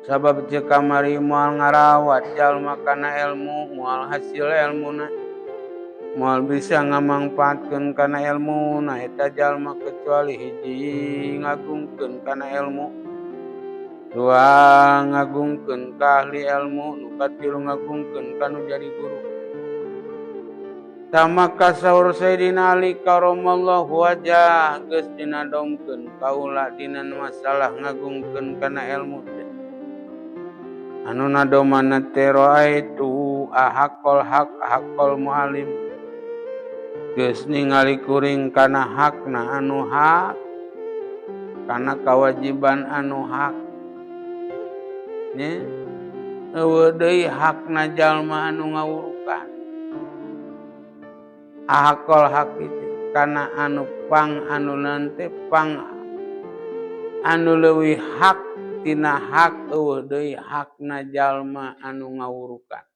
Sabab ceu kamari moal ngarawat jalma kana ilmu, moal hasil ilmuna, moal bisa ngamangpaatkeun kana ilmuna eta jalma kecuali hiji ngagungkeun kana ilmu, dua ngagungkeun ka ahli ilmu, nu katilu ngagungkeun ka nu jadi guru. Tamaka saur Sayyidina Ali karamallahu wajhah geus dinadomkeun kaula dina masalah ngagungkeun kana ilmu teh. Anu nadomana teh raaitu ahaqal haq ahaqal mualim. Geus ningali kuring kana hakna anu hak, kana kawajiban anu hak. Nya eueuh deui hakna jalma anu ngawurukan. Ahaqal haq itu kana anu pang anu nante pang anu leuwih hak tina hak eueuh deui hakna jalma anu ngawurukan.